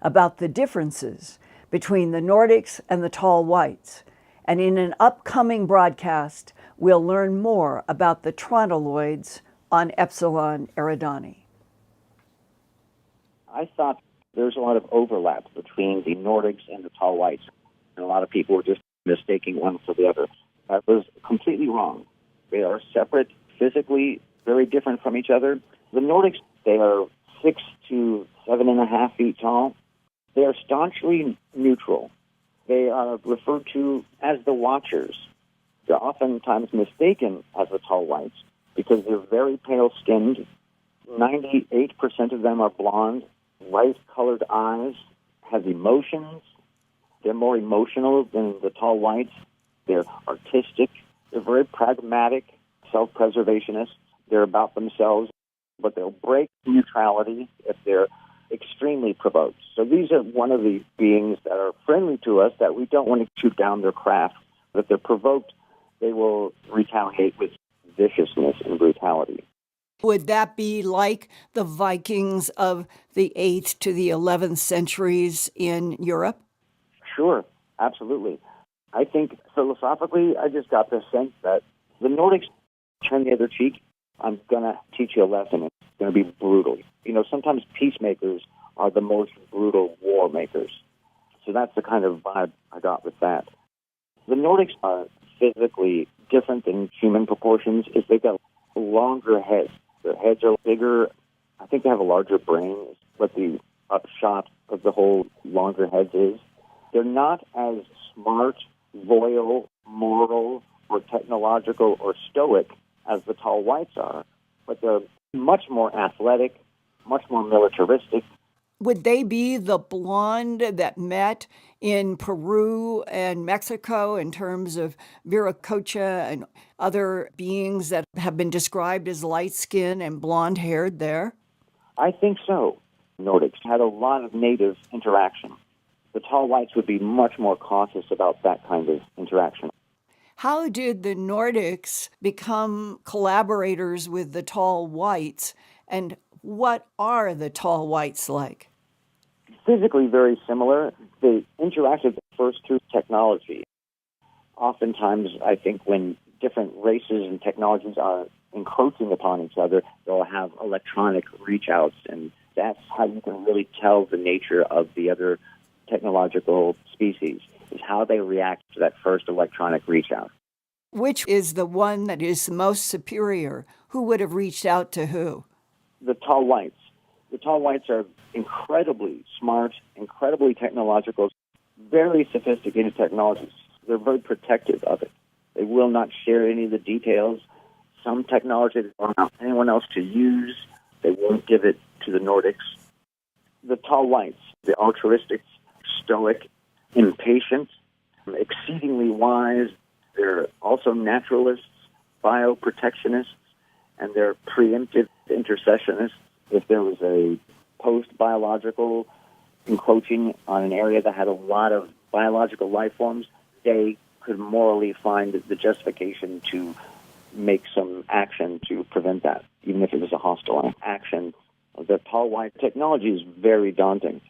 about the differences between the Nordics and the tall whites. And in an upcoming broadcast, we'll learn more about the Trontoloids on Epsilon Eridani. I thought there's a lot of overlap between the Nordics and the tall whites, and a lot of people were just mistaking one for the other. That was completely wrong. They are separate, physically very different from each other. The Nordics, they are 6 to 7.5 feet tall. They are staunchly neutral. They are referred to as the Watchers. They're oftentimes mistaken as the tall whites because they're very pale-skinned. 98% of them are blonde, light-colored eyes, have emotions. They're more emotional than the tall whites. They're artistic. They're very pragmatic, self-preservationists. They're about themselves, but they'll break neutrality if they're extremely provoked. So these are one of the beings that are friendly to us that we don't want to shoot down their craft. But if they're provoked, they will retaliate with viciousness and brutality. Would that be like the Vikings of the 8th to the 11th centuries in Europe? Sure, absolutely. I think philosophically, I just got the sense that the Nordics turn the other cheek. I'm going to teach you a lesson. It's going to be brutal. You know, sometimes peacemakers are the most brutal war makers. So that's the kind of vibe I got with that. The Nordics are physically different than human proportions. Is they've got longer heads. Their heads are bigger. I think they have a larger brain, is what the upshot of the whole longer heads is. They're not as smart, loyal, moral, or technological or stoic as the tall whites are, but they're much more athletic, much more militaristic. Would they be the blonde that met in Peru and Mexico in terms of Viracocha and other beings that have been described as light-skinned and blonde-haired there? I think so. Nordics had a lot of native interaction. The tall whites would be much more cautious about that kind of interaction. How did the Nordics become collaborators with the tall whites, and what are the tall whites like? Physically very similar. They interacted first through technology. Oftentimes, I think when different races and technologies are encroaching upon each other, they'll have electronic reach-outs, and that's how you can really tell the nature of the other technological species, is how they react to that first electronic reach-out. Which is the one that is most superior? Who would have reached out to who? The tall whites. The tall whites are incredibly smart, incredibly technological, very sophisticated technologies. They're very protective of it. They will not share any of the details. Some technology they don't want anyone else to use, they won't give it to the Nordics. The tall whites, the altruistic, stoic, impatient, exceedingly wise. They're also naturalists, bioprotectionists, and they're preemptive intercessionists. If there was a post-biological encroaching on an area that had a lot of biological life forms, they could morally find the justification to make some action to prevent that, even if it was a hostile action. The tall white technology is very daunting.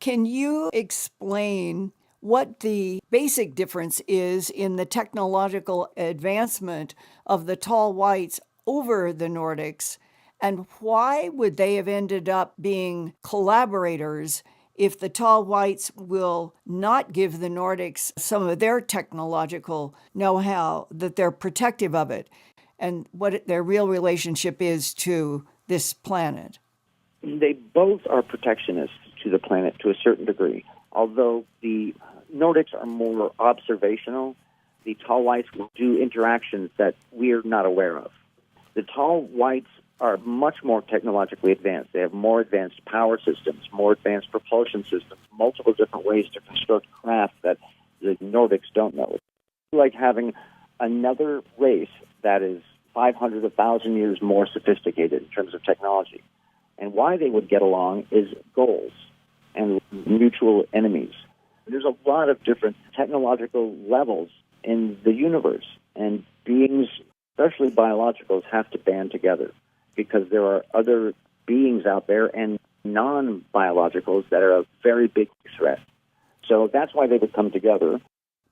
Can you explain what the basic difference is in the technological advancement of the tall whites over the Nordics, and why would they have ended up being collaborators if the tall whites will not give the Nordics some of their technological know-how, that they're protective of it, and what their real relationship is to this planet? They both are protectionists to the planet to a certain degree. Although the Nordics are more observational, the tall whites will do interactions that we're not aware of. The tall whites are much more technologically advanced. They have more advanced power systems, more advanced propulsion systems, multiple different ways to construct craft that the Nordics don't know. It's like having another race that is 500, 1,000 years more sophisticated in terms of technology. And why they would get along is goals and mutual enemies. There's a lot of different technological levels in the universe, and beings, especially biologicals, have to band together because there are other beings out there, and non-biologicals that are a very big threat. So that's why they would come together.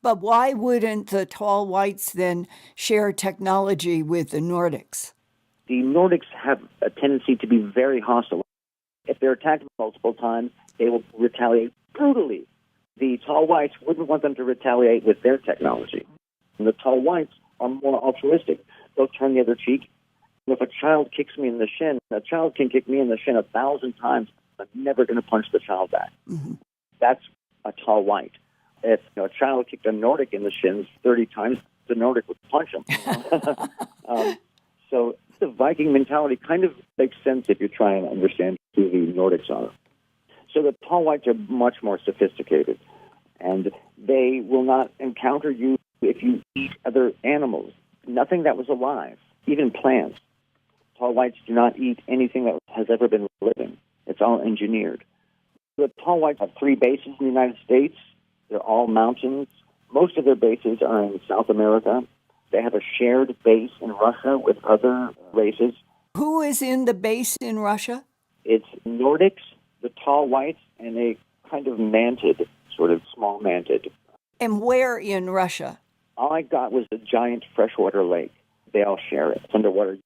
But why wouldn't the tall whites then share technology with the Nordics? The Nordics have a tendency to be very hostile. If they're attacked multiple times, they will retaliate brutally. The tall whites wouldn't want them to retaliate with their technology. And the tall whites are more altruistic. They'll turn the other cheek. If a child kicks me in the shin, a child can kick me in the shin 1,000 times. I'm never going to punch the child back. Mm-hmm. That's a tall white. If a child kicked a Nordic in the shins 30 times, the Nordic would punch him. So the Viking mentality kind of makes sense if you try and understand who the Nordics are. So the tall whites are much more sophisticated, and they will not encounter you if you eat other animals, nothing that was alive, even plants. Tall whites do not eat anything that has ever been living. It's all engineered. The tall whites have 3 bases in the United States. They're all mountains. Most of their bases are in South America. They have a shared base in Russia with other races. Who is in the base in Russia? It's Nordics, the tall whites, and a kind of mantid, sort of small mantid. And where in Russia? All I got was a giant freshwater lake. They all share it. It's underwater.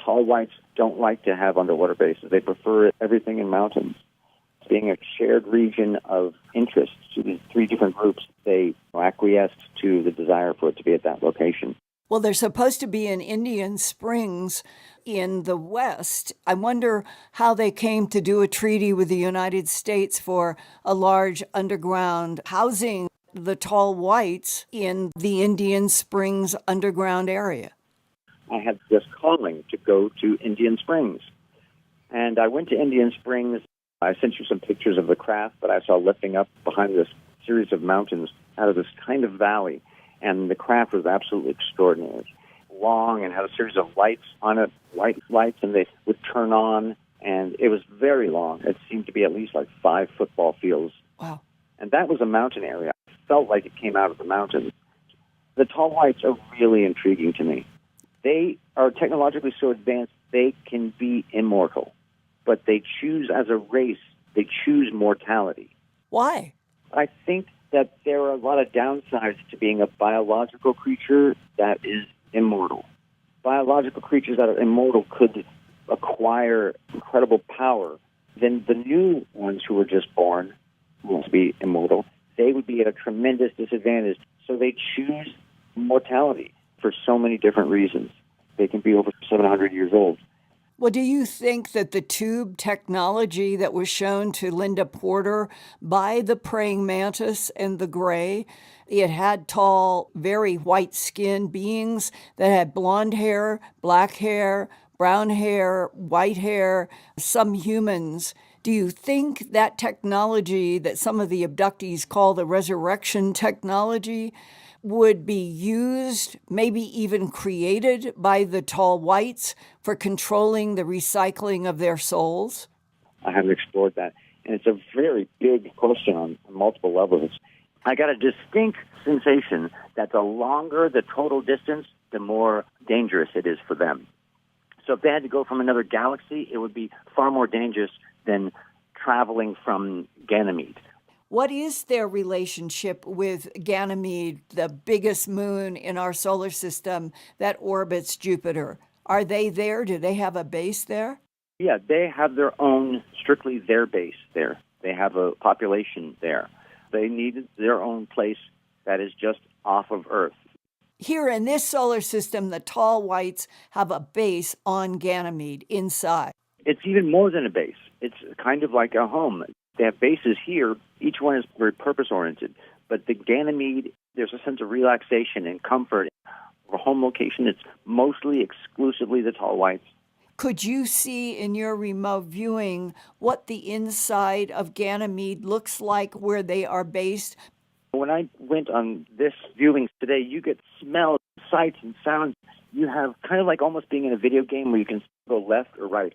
Tall whites don't like to have underwater bases. They prefer everything in mountains. Being a shared region of interest to these 3 different groups, they acquiesced to the desire for it to be at that location. Well, there's supposed to be an Indian Springs in the West. I wonder how they came to do a treaty with the United States for a large underground housing the tall whites in the Indian Springs underground area. I had this calling to go to Indian Springs. And I went to Indian Springs. I sent you some pictures of the craft that I saw lifting up behind this series of mountains out of this kind of valley. And the craft was absolutely extraordinary. Long and had a series of lights on it, white lights, and they would turn on. And it was very long. It seemed to be at least like 5 football fields. Wow. And that was a mountain area. It felt like it came out of the mountains. The tall whites are really intriguing to me. They are technologically so advanced, they can be immortal. But they choose, as a race, they choose mortality. Why? I think that there are a lot of downsides to being a biological creature that is immortal. Biological creatures that are immortal could acquire incredible power. Then the new ones who were just born, who want to be immortal, they would be at a tremendous disadvantage. So they choose mortality for so many different reasons. They can be over 700 years old. Well, do you think that the tube technology that was shown to Linda Porter by the praying mantis and the gray, it had tall, very white-skinned beings that had blonde hair, black hair, brown hair, white hair, some humans. Do you think that technology that some of the abductees call the resurrection technology would be used, maybe even created by the tall whites for controlling the recycling of their souls? I haven't explored that. And it's a very big question on multiple levels. I got a distinct sensation that the longer the total distance, the more dangerous it is for them. So if they had to go from another galaxy, it would be far more dangerous than traveling from Ganymede. What is their relationship with Ganymede, the biggest moon in our solar system that orbits Jupiter? Are they there? Do they have a base there? Yeah, they have their own, strictly their base there. They have a population there. They need their own place that is just off of Earth. Here in this solar system, the tall whites have a base on Ganymede inside. It's even more than a base. It's kind of like a home. They have bases here. Each one is very purpose-oriented. But the Ganymede, there's a sense of relaxation and comfort. For home location, it's mostly exclusively the tall whites. Could you see in your remote viewing what the inside of Ganymede looks like where they are based? When I went on this viewing today, you get smells, sights, and sounds. You have kind of like almost being in a video game where you can go left or right.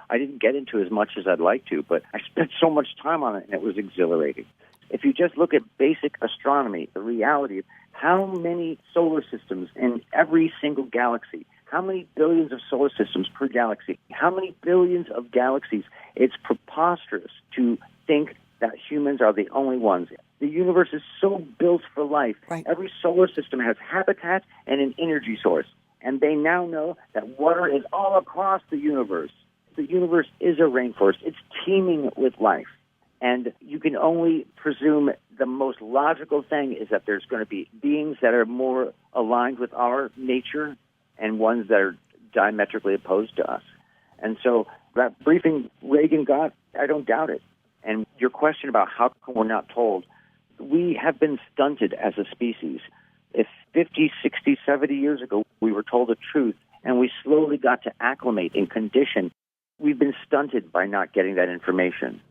I didn't get into as much as I'd like to, but I spent so much time on it, and it was exhilarating. If you just look at basic astronomy, the reality of how many solar systems in every single galaxy How many billions of solar systems per galaxy? How many billions of galaxies? It's preposterous to think that humans are the only ones. The universe is so built for life. Right. Every solar system has habitat and an energy source. And they now know that water is all across the universe. The universe is a rainforest. It's teeming with life. And you can only presume the most logical thing is that there's going to be beings that are more aligned with our nature and ones that are diametrically opposed to us. And so that briefing Reagan got, I don't doubt it. And your question about how come we're not told, we have been stunted as a species. If 50, 60, 70 years ago we were told the truth and we slowly got to acclimate and condition, we've been stunted by not getting that information.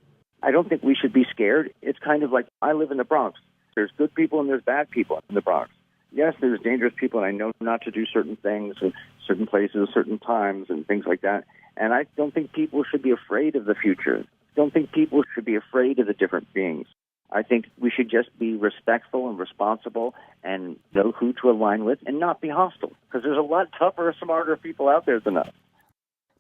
I don't think we should be scared. It's kind of like I live in the Bronx. There's good people and there's bad people in the Bronx. Yes, there's dangerous people, and I know not to do certain things in certain places, certain times, and things like that. And I don't think people should be afraid of the future. I don't think people should be afraid of the different beings. I think we should just be respectful and responsible and know who to align with and not be hostile, because there's a lot tougher, smarter people out there than us.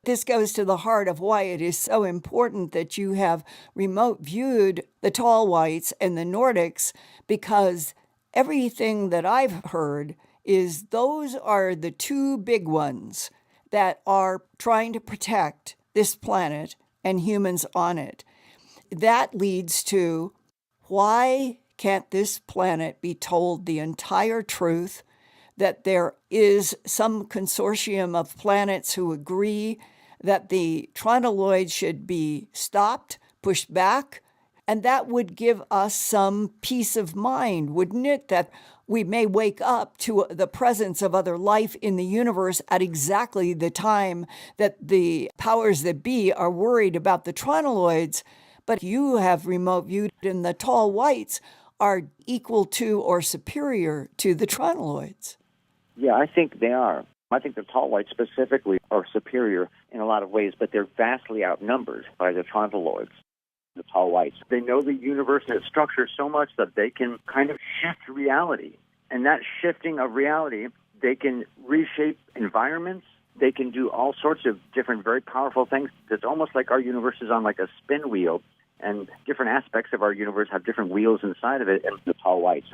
This goes to the heart of why it is so important that you have remote viewed the tall whites and the Nordics, because everything that I've heard is those are the two big ones that are trying to protect this planet and humans on it. That leads to, why can't this planet be told the entire truth, that there is some consortium of planets who agree that the trontoloids should be stopped, pushed back, and that would give us some peace of mind, wouldn't it? That we may wake up to the presence of other life in the universe at exactly the time that the powers that be are worried about the trontoloids. But you have remote viewed, and the tall whites are equal to or superior to the trontoloids. Yeah, I think they are. I think the tall whites specifically are superior in a lot of ways, but they're vastly outnumbered by the trontoloids, the tall whites. They know the universe and its structure so much that they can kind of shift reality. And that shifting of reality, they can reshape environments. They can do all sorts of different, very powerful things. It's almost like our universe is on like a spin wheel, and different aspects of our universe have different wheels inside of it, and the tall whites